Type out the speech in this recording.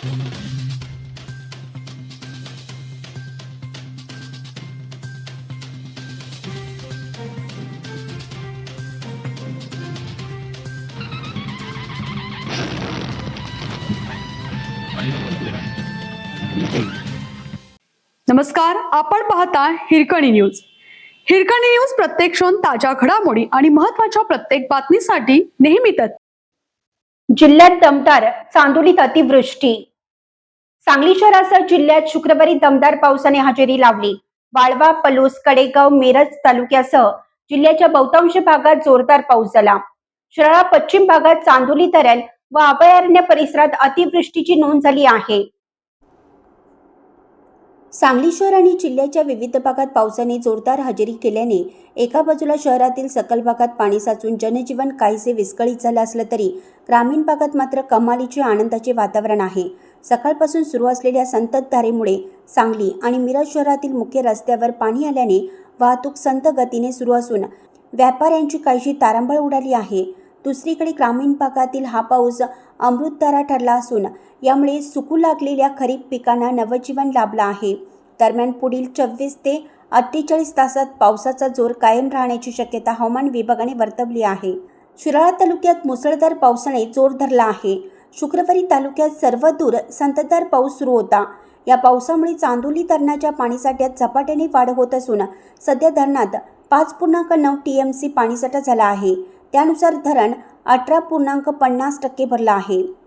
नमस्कार, आपण पाहता हिरकणी न्यूज. हिरकणी न्यूज प्रत्येक क्षण ताज्या घडामोडी आणि महत्त्वाच्या प्रत्येक बातमीसाठी नेहमीच. जिल्ह्यात दमदार, चांदोलीत अतिवृष्टी. सांगली शहरासह जिल्ह्यात शुक्रवारी दमदार पावसाने हजेरी लावली. वाळवा, पलूस, कडेगाव, मिरज तालुक्यासह जिल्ह्याच्या बहुतांश भागात जोरदार पाऊस झाला. शहरात पश्चिम भागात चांदोली धरण व अभयारण्य परिसरात अतिवृष्टीची नोंद झाली आहे. सांगली शहर आणि जिल्ह्याच्या विविध भागात पावसाने जोरदार हजेरी केल्याने एका बाजूला शहरातील सखल भागात पाणी साचून जनजीवन काहीसे विस्कळीत झालं असलं तरी ग्रामीण भागात मात्र कमालीचे आनंदाचे वातावरण आहे. सकाळपासून सुरू असलेल्या संततधारेमुळे सांगली आणि मिरज शहरातील मुख्य रस्त्यावर पाणी आल्याने वाहतूक संत गतीने सुरू असून व्यापाऱ्यांची काहीशी तारांबळ उडाली आहे. दुसरीकडे ग्रामीण भागातील हा पाऊस अमृतधारा ठरला असून यामुळे सुकू लागलेल्या खरीप पिकांना नवजीवन लाभलं आहे. दरम्यान पुढील 24 ते 48 तासात पावसाचा जोर कायम राहण्याची शक्यता हवामान विभागाने वर्तवली आहे. शिराळा तालुक्यात मुसळधार पावसाने जोर धरला आहे. शुक्रवारी तालुक्यात सर्वदूर संततधार पाऊस सुरू होता. या पावसामुळे चांदोली धरणाच्या पाणीसाठ्यात झपाट्याने वाढ होत असून सध्या धरणात 5.9 TMC पाणीसाठा झाला आहे. त्यानुसार धरण 18.50% भरला आहे.